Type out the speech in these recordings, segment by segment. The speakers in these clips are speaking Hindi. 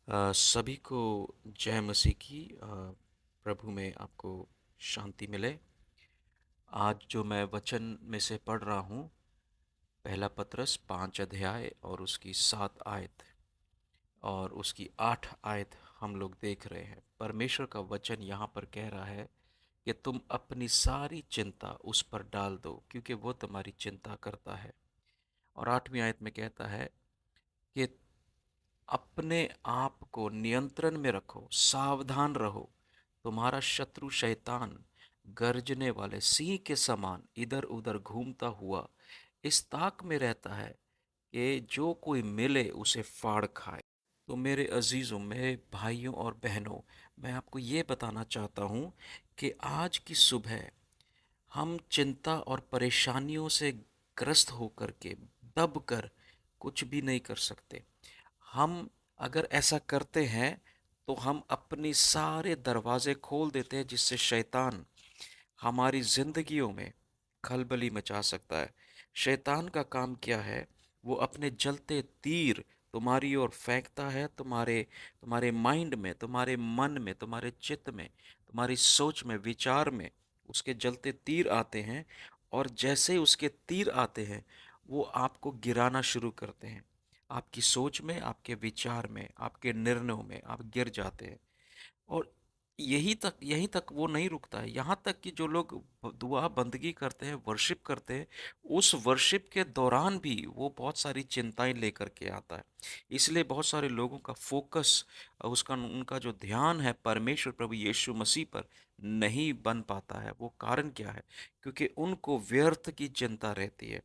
सभी को जय मसीह की। प्रभु में आपको शांति मिले। आज जो मैं वचन में से पढ़ रहा हूँ, पहला पतरस 5 अध्याय और उसकी 7 आयत और उसकी 8 आयत हम लोग देख रहे हैं। परमेश्वर का वचन यहाँ पर कह रहा है कि तुम अपनी सारी चिंता उस पर डाल दो, क्योंकि वो तुम्हारी चिंता करता है। और 8वीं आयत में कहता है कि अपने आप को नियंत्रण में रखो, सावधान रहो। तुम्हारा शत्रु शैतान गर्जने वाले सिंह के समान इधर उधर घूमता हुआ इस ताक में रहता है कि जो कोई मिले उसे फाड़ खाए। तो मेरे अजीजों, मेरे भाइयों और बहनों, मैं आपको ये बताना चाहता हूँ कि आज की सुबह हम चिंता और परेशानियों से ग्रस्त होकर के दब कर कुछ भी नहीं कर सकते। हम अगर ऐसा करते हैं तो हम अपने सारे दरवाजे खोल देते हैं, जिससे शैतान हमारी जिंदगियों में खलबली मचा सकता है। शैतान का काम क्या है? वो अपने जलते तीर तुम्हारी ओर फेंकता है। तुम्हारे तुम्हारे माइंड में, तुम्हारे मन में, तुम्हारे चित्त में, तुम्हारी सोच में, विचार में उसके जलते तीर आते हैं। और जैसे ही उसके तीर आते हैं, वो आपको गिराना शुरू करते हैं। आपकी सोच में, आपके विचार में, आपके निर्णयों में आप गिर जाते हैं। और यहीं तक वो नहीं रुकता है। यहाँ तक कि जो लोग दुआ बंदगी करते हैं, वर्शिप करते हैं, उस वर्शिप के दौरान भी वो बहुत सारी चिंताएं लेकर के आता है। इसलिए बहुत सारे लोगों का फोकस, उसका उनका जो ध्यान है परमेश्वर प्रभु यीशु मसीह पर नहीं बन पाता है। वो कारण क्या है? क्योंकि उनको व्यर्थ की चिंता रहती है।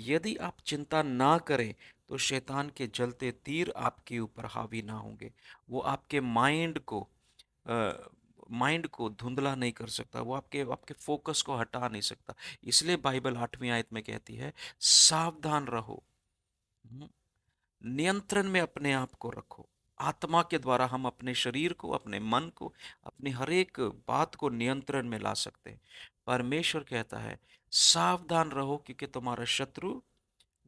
यदि आप चिंता ना करें तो शैतान के जलते तीर आपके ऊपर हावी ना होंगे। वो आपके माइंड को धुंधला नहीं कर सकता। वो आपके आपके फोकस को हटा नहीं सकता। इसलिए बाइबल 8वीं आयत में कहती है, सावधान रहो। हम्म, नियंत्रण में अपने आप को रखो। आत्मा के द्वारा हम अपने शरीर को, अपने मन को, अपनी हर एक बात को नियंत्रण में ला सकते हैं। परमेश्वर कहता है, सावधान रहो, क्योंकि तुम्हारा शत्रु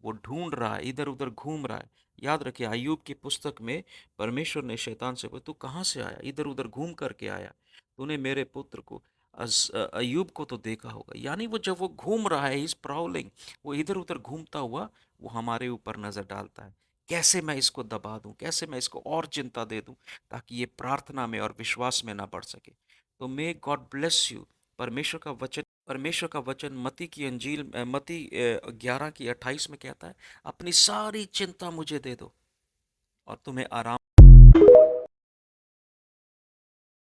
वो ढूंढ रहा है, इधर उधर घूम रहा है। याद रखिए, अय्यूब की पुस्तक में परमेश्वर ने शैतान से पूछा, तू कहाँ से आया? इधर उधर घूम करके आया। तूने मेरे पुत्र को, अय्यूब को तो देखा होगा। यानी वो जब वो घूम रहा है, इज प्राउलिंग, वो इधर उधर घूमता हुआ वो हमारे ऊपर नजर डालता है। कैसे मैं इसको दबा दूं, कैसे मैं इसको और चिंता दे दूं, ताकि ये प्रार्थना में और विश्वास में ना बढ़ सके। तो मे गॉड ब्लेस यू। परमेश्वर का वचन मती की अंजील, मती 11 की 28 में कहता है, अपनी सारी चिंता मुझे दे दो और तुम्हें आराम